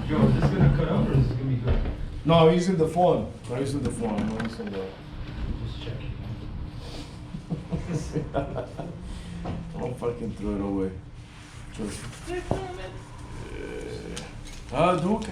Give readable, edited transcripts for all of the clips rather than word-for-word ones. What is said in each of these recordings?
Yo, is this gonna cut out or is this gonna be good? No, I'm using the phone. I'm using the phone. I'm using the... Just checking. Don't fucking throw it away. Trust me. Ah, Duque.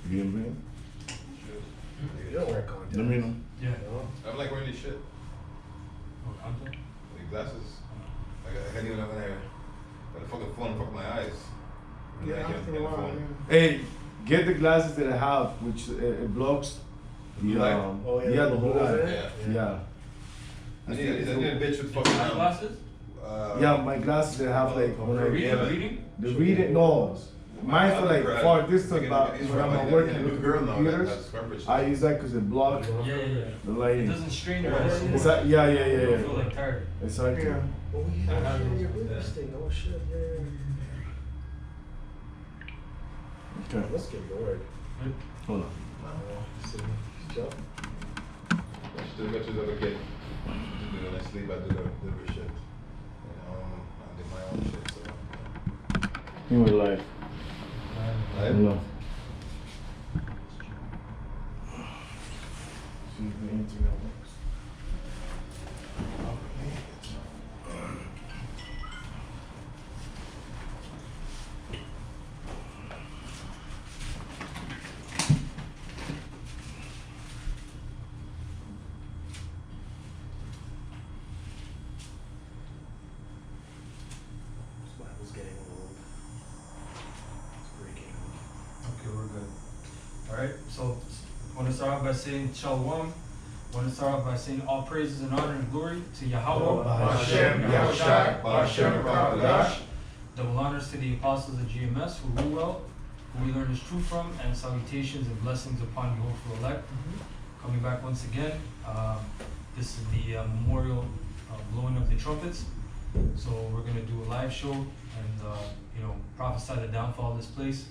Bien, bien. You don't wear contacts. Let me know. Yeah. No? I don't like wearing this shit. Oh, contact? Like glasses. I can't even have when I fucking phone fuck my eyes. Yeah, I can't after get a the while, phone. yeah. Hey, get the glasses that I have, which it blocks the Blue light? Oh, yeah, yeah, the the blue holes light. in it? Yeah. I need a bitch with fucking Eyeglasses? Yeah, my glasses that have like when I Reading? the reading no. Mine for like Other far brand. distance, but These when are I'm like- working yeah, with new girl now that computers, has scrubbers. I use that because it blocks Yeah. the It lighting. doesn't strain your eyes. so It's much. that, yeah. You don't feel like tired. Exactly. Yeah. Oh, yeah, your business thing. Oh, shit, yeah. Okay. Let's get bored. Hold on. See, Joe? Still got your other kid. When I sleep, I do the shit. I do my own shit. So. You were live. Live? No. See if the internet works. This Bible's getting old. It's breaking. Okay, we're good. Alright, so I want to start off by saying Shalom. I want to start off by saying all praises and honor and glory to Yahweh, Hashem, Yahushai, Hashem, Baruch. double honors to the apostles of GMS who rule well, who we learn His truth from, and salutations and blessings upon you hopeful elect. Coming back once again, this is the memorial blowing of the trumpets. So we're going to do a live show and prophesy the downfall of this place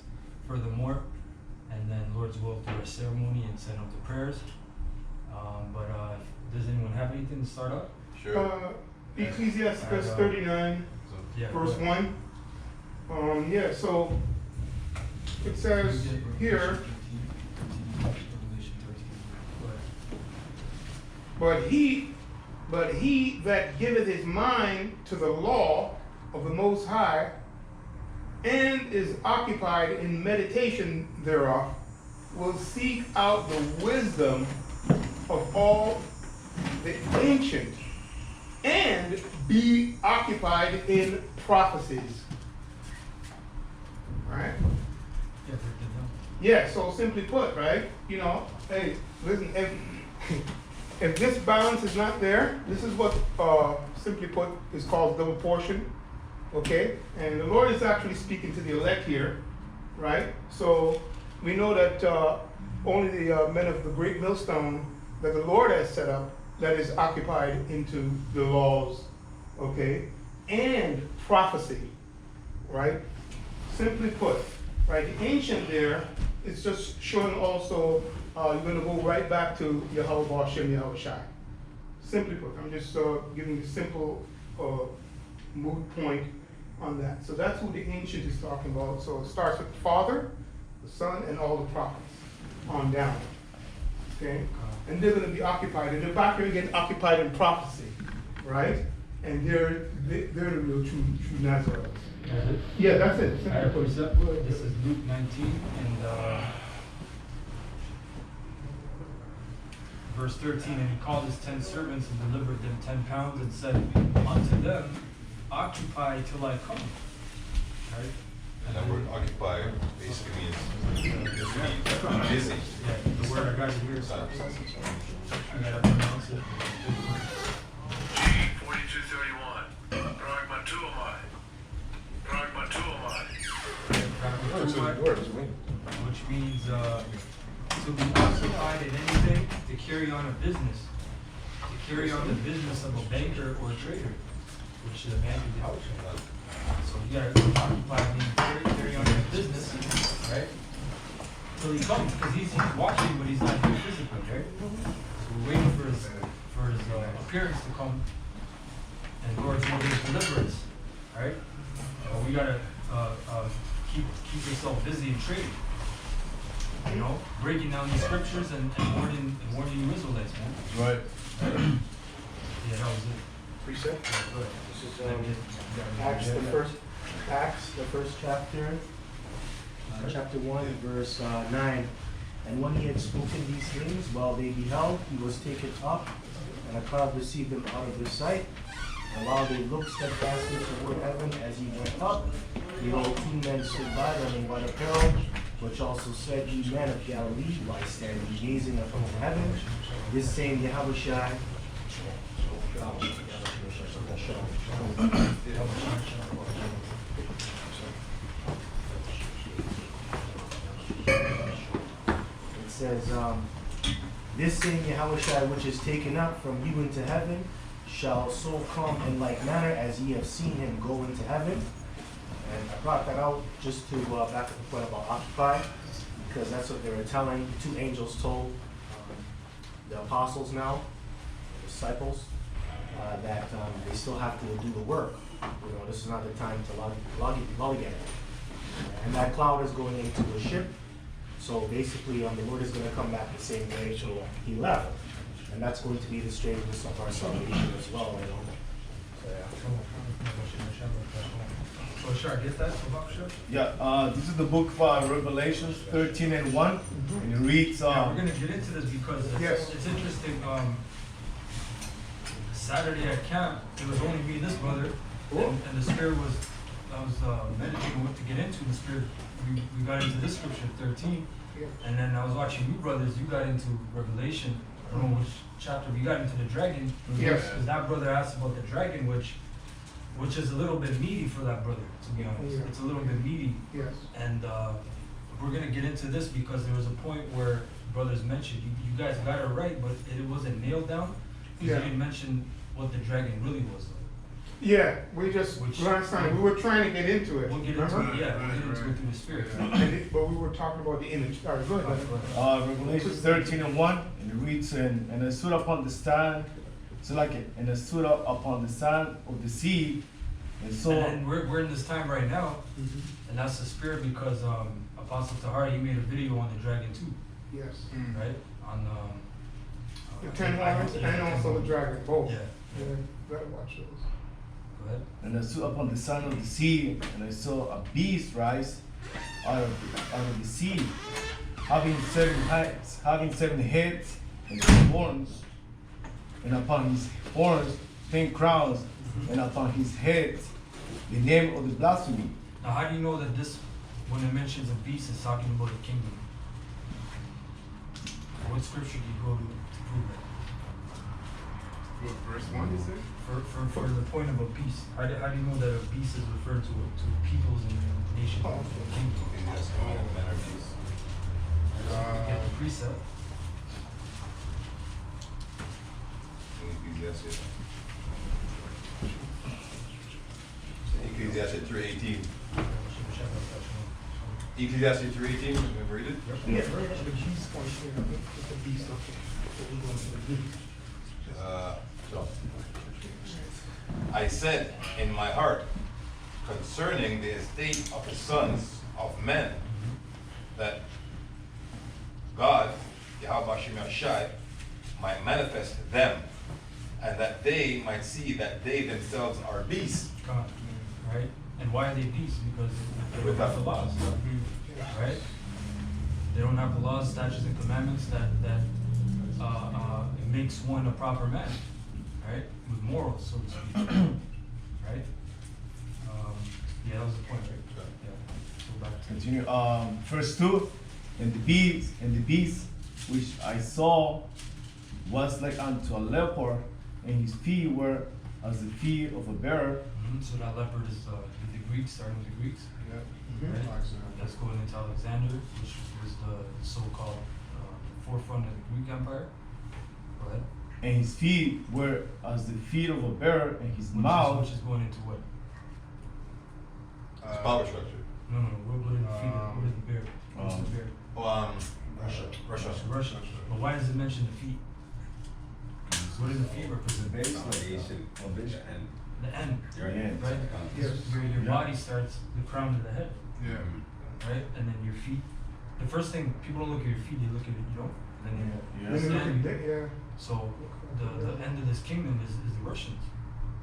furthermore, and then Lord's will through our ceremony and send up the prayers. Does anyone have anything to start up? Sure. Ecclesiastes 39, Yeah. verse 1. So it says here, but he that giveth his mind to the law of the Most High, and is occupied in meditation thereof, will seek out the wisdom of all the ancient, and be occupied in prophecies. Right? Yeah, break it down. Yeah, so simply put, right? Hey, listen, if this balance is not there, this is what, simply put, is called double portion, okay? And the Lord is actually speaking to the elect here, right? So we know that only the men of the great millstone that the Lord has set up, that is occupied into the laws, okay? And prophecy, right? Simply put, right? The ancient there is just showing also, you're going to go right back to Yahweh Hashem Yahushai. Simply put, I'm just giving you a simple moot point on that. So that's who the ancient is talking about. So it starts with the Father, the Son, and all the prophets on down. Okay? And they're going to be occupied. And they're back here again, occupied in prophecy, right? And they're the real true Nazarenes. That's it? Yeah, that's it. All right, precept. This is Luke 19 and verse 13. And he called his 10 servants and delivered them 10 pounds and said unto them, occupy till I come. Right? And that word occupy basically means busy. Yeah, the word I got here is I gotta pronounce it. G4231. Pragmatumai. What's the word? What's the mean? Which means to be occupied in anything to carry on a business. To carry on the business of a banker or a trader, which the man did. So you gotta occupy being carry on your business, right? Till he comes, because he's watching, but he's not here physically, right? So we're waiting for his appearance to come, and Lord's will be his deliverance, right? We gotta keep yourself busy in trading. You know, breaking down these scriptures and warning you Israelites, man. Right. Yeah, that was it. Precept? Go ahead. This is Acts, the first chapter, chapter 1, verse 9. And when he had spoken these things, while they beheld, he was taken up, and a cloud received him out of their sight. And while they looked steadfastly toward heaven as he went up, behold, 2 men stood by them in white apparel, which also said, Ye men of Galilee, why stand ye gazing up into heaven? This same Yahushua, it says, this same Yahushua which is taken up from you into heaven shall so come in like manner as ye have seen him go into heaven. And I brought that out just to back up the point about occupy, because that's what they were telling. The 2 angels told the apostles now, the disciples, that they still have to do the work. You know, this is not the time to lollygag. And that cloud is going into the ship. So basically, the Lord is going to come back the same way he left. And that's going to be the strangeness of our salvation as well, you know. So, yeah. So should I get that about sure? Yeah, this is the book of Revelations 13 and 1. And it reads, Yeah, we're gonna get into this because Yes. it's interesting. Saturday at camp, it was only me and this brother, and the spirit was, I was meditating what to get into. The spirit, we got into this scripture 13, and then I was watching you brothers. You got into Revelation. I don't know which chapter. We got into the dragon. Yes. Because that brother asked about the dragon, which is a little bit meaty for that brother. To be honest, Yeah. it's a little bit meaty. Yes. And we're gonna get into this because there was a point where brothers mentioned you guys got it right, but it wasn't nailed down. Because Yeah. you didn't mention what the dragon really was. Yeah, we just, last time, we were trying to get into it. We'll get into remember? it. Yeah, we'll get into it through the spirit. But we were talking about the image. All right, go ahead. Revelation 13 and 1, and it reads, and I stood upon the stand, so like it, and I stood up upon the sand of the sea, and so. And we're in this time right now, and that's the spirit because Apostle Tahari, he made a video on the dragon too, Yes. right? On The 10 horns and also the dragon, both. Yeah. Yeah, better watch those. Go ahead. And I stood upon the sand of the sea, and I saw a beast rise out of the sea, having 7 heads and 10 horns, and upon his horns 10 crowns, and upon his heads the name of the blasphemy. Now, how do you know that this, when it mentions a beast, is talking about the kingdom? What scripture do you go to prove that? Verse 1, you said? For the point of a beast, how do you know that a beast is referred to peoples and nations? Kingdom. Yes, men are beasts. Get the precept. Ecclesiastes. Ecclesiastes 3:18. Ecclesiastes 3:18, we read it? Yeah, the beast point here, with the beast, okay. So we're going to the beast. So, I said in my heart concerning the estate of the sons of men that God, Yahweh Shai, might manifest them, and that they might see that they themselves are beasts. God, right? And why are they beasts? Because they don't have the laws, right? They don't have the laws, statutes, and commandments that makes one a proper man, right? With morals, so to speak, right? Yeah, that was the point, right? Yeah. Go back to Continue. Verse 2, and the beast which I saw was like unto a leopard, and his feet were as the feet of a bear. So that leopard is the Greeks, starting with the Greeks. Yeah. Right? That's going into Alexander, which was the so-called forefront of the Greek Empire. Go ahead. And his feet were as the feet of a bear, and his Which mouth. is going into what? It's power structure. No, what are the feet? What is the bear? What's the bear? Oh, Russia. Russia. But why does it mention the feet? What does the feet represent? Base foundation and The end, Yeah. right? Your body starts the crown to the head, Yeah. right? And then your feet. The first thing, people don't look at your feet, they look at it, and then Yeah. the Then end. yeah. So the end of this kingdom is the Russians.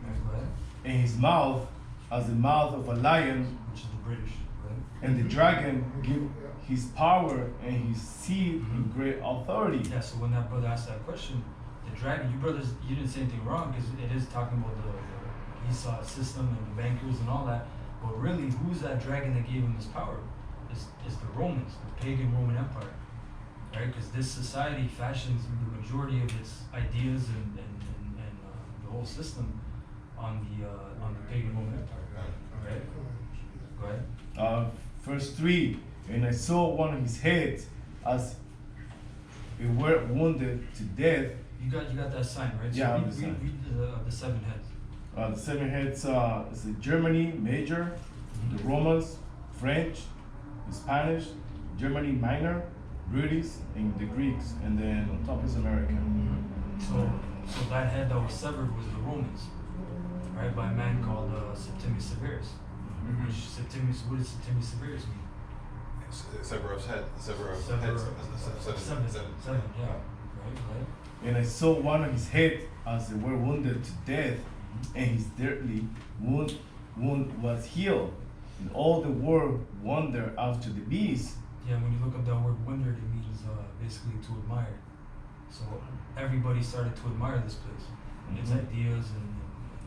Right, go ahead. And his mouth as the mouth of a lion, Which is the British, right? and the dragon give his power and his seed with great authority. Yeah, so when that brother asked that question, the dragon, you brothers, you didn't say anything wrong because it is talking about the Esau system and the bankers and all that. But really, who's that dragon that gave him this power? Is the Romans, the pagan Roman Empire, right? Because this society fashions the majority of its ideas and the whole system on the pagan Roman Empire, right? Go ahead. Verse 3, and I saw one of his heads as it were wounded to death. You got that sign, right? Yeah, I have read, the sign. read the seven heads. The seven heads is the Germany major, the Romans, French, the Spanish, Germany minor, British, and the Greeks, and then on top is America. So that head that was severed was the Romans, right? By a man called Septimius Severus. Which Septimius, what does Septimius Severus mean? Severus head. Severus Sever- heads. Seven, yeah. Right. And I saw one of his head as it were wounded to death, and his deadly wound was healed. And all the world wondered after the beast. Yeah, when you look up that word wondered, it means basically to admire. So everybody started to admire this place, its Mhm. ideas and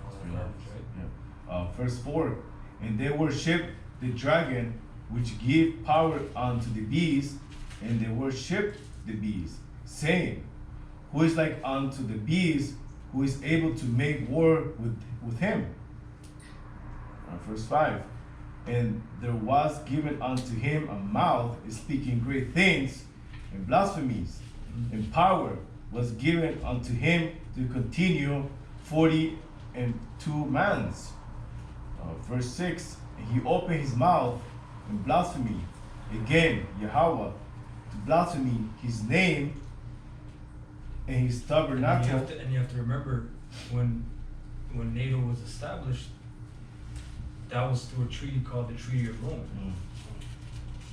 all that garbage, right? Yeah. Verse 4, and they worship the dragon, which give power unto the beast, and they worship the beast, saying, who is like unto the beast, who is able to make war with him. Verse 5, and there was given unto him a mouth speaking great things and blasphemies, and power was given unto him to continue 42 months. Verse 6, and he opened his mouth in blasphemy again, Yahweh, to blaspheme his name and his tabernacle. And you have to remember when NATO was established, that was through a treaty called the Treaty of Rome,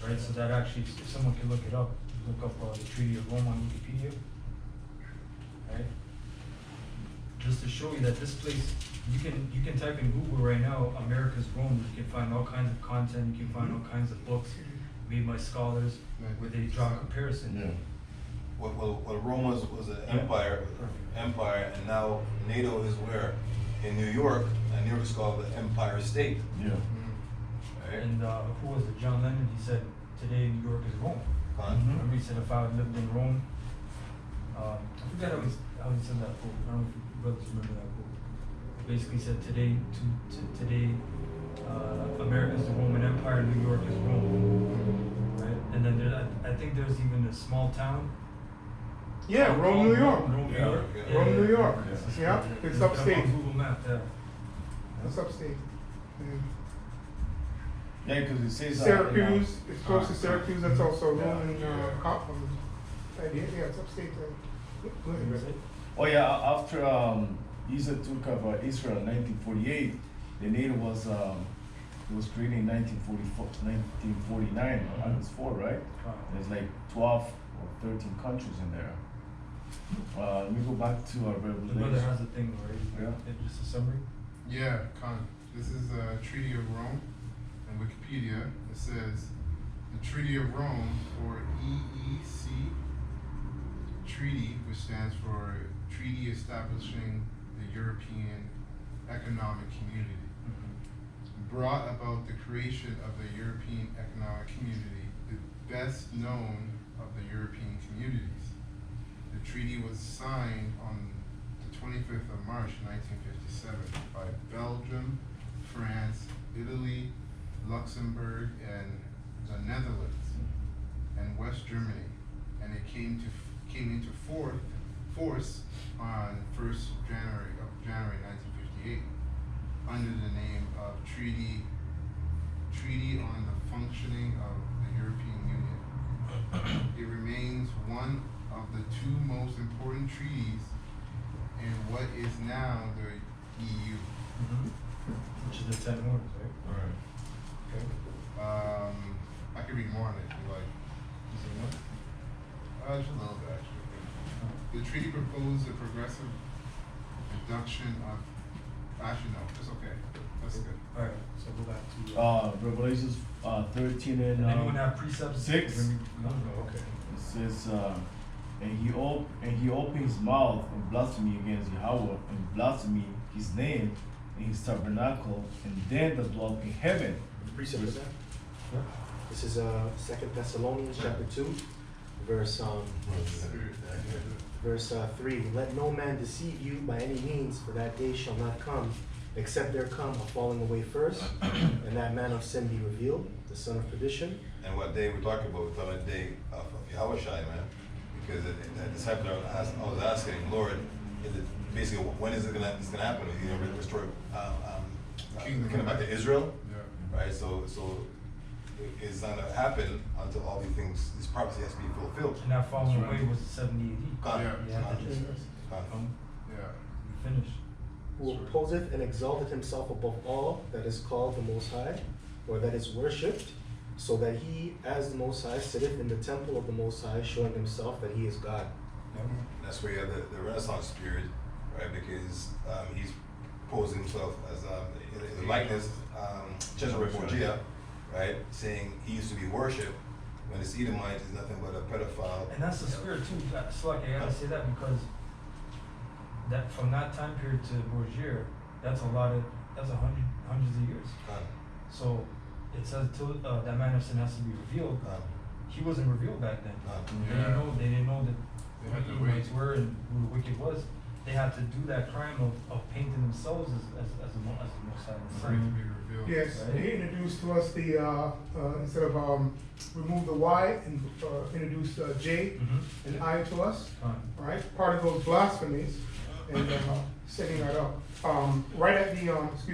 right? So that actually, if someone can look it up, look up the Treaty of Rome on Wikipedia, right? Just to show you that this place, you can type in Google right now, America's Rome. You can find all kinds of content. You can find all kinds of books made by scholars where they draw comparisons. Yeah. Well, Rome was an empire, and now NATO is where? In New York, and New York is called the Empire State. Yeah. Right? And who was it? John Lennon. He said, "Today New York is Rome." Remember he said, "If I had lived in Rome," I forget how he said that quote. I don't know if you brothers remember that quote. It basically said, "Today, America is the Roman Empire. New York is Rome." Right? And then I think there's even a small town. Yeah, Rome, New York. Rome, New York. Rome, New York. Yeah. Yeah, it's Look up upstate. on Google Map. Yeah. It's upstate. Yeah, because it says Syracuse, it's close to Syracuse, that's also Yeah. Rome and yeah, it's upstate. Go ahead, Brett. Oh yeah, after Israel took over Israel in 1948, the NATO was it was created in 1949, August 4, right? There's like 12 or 13 countries in there. Let me go back to our The brother Revelation. has a thing, right? Yeah. Just a summary. Yeah, Con. This is a Treaty of Rome. On Wikipedia, it says the Treaty of Rome, or EEC Treaty, which stands for Treaty Establishing the European Economic Community, brought about the creation of the European Economic Community, the best known of the European communities. The treaty was signed on the 25th of March 1957 by Belgium, France, Italy, Luxembourg, and the Netherlands, and West Germany, and it came came into force on 1st January 1958 under the name of Treaty on the Functioning of the European Union. It remains one of the two most important treaties in what is now the EU. Which is the 10 words, right? Alright. Okay. I could read more on it if you like. Is it what? Just a little bit actually. The treaty proposed a progressive reduction of, actually no, it's okay. That's good. Alright, so go back to. Revelations 13 and And anyone have precepts? 6. No, okay. It says, and he opened his mouth and blasphemed against Yahweh and blasphemed his name and his tabernacle and them that dwell in heaven. Precept of that. Yeah. This is 2 Thessalonians chapter 2, verse 3. Let no man deceive you by any means, for that day shall not come, except there come a falling away first, and that man of sin be revealed, the son of perdition. And what day we're talking about? We're talking about the day of Yahushai, man. Because the disciple I was asking, Lord, is it basically when is it's gonna happen? Is he gonna restore kingdom back to Israel? Yeah. Right? So it's not gonna happen until all these things, this prophecy has to be fulfilled. And that falling That's right. away was 70 AD. Gone. Yeah. You have to just Gone. Yeah. finish. Who opposeth and exalteth himself above all that is called the Most High, or that is worshipped, so that he, as the Most High, sitteth in the temple of the Most High, showing himself that he is God. That's where you have the Renaissance period, right? Because he's posing himself as the likeness, Cesare Borgia, right? Saying he used to be worshipped when this Edomite is nothing but a pedophile. And that's the spirit too. So like I gotta say that because that from that time period to Bourgier, that's hundreds of years. Gone. So it says till that man of sin has to be revealed. Gone. He wasn't revealed back then. Gone. They didn't know that They had to who wait. Edomites were and who the wicked was. They had to do that crime of painting themselves as the Most High. For it to be revealed. Yes, Right. he introduced to us the, instead of, remove the Y and, introduce, J Mm-hmm. and I to us, Fine. right? Part of those blasphemies and, setting that up. Right at the, excuse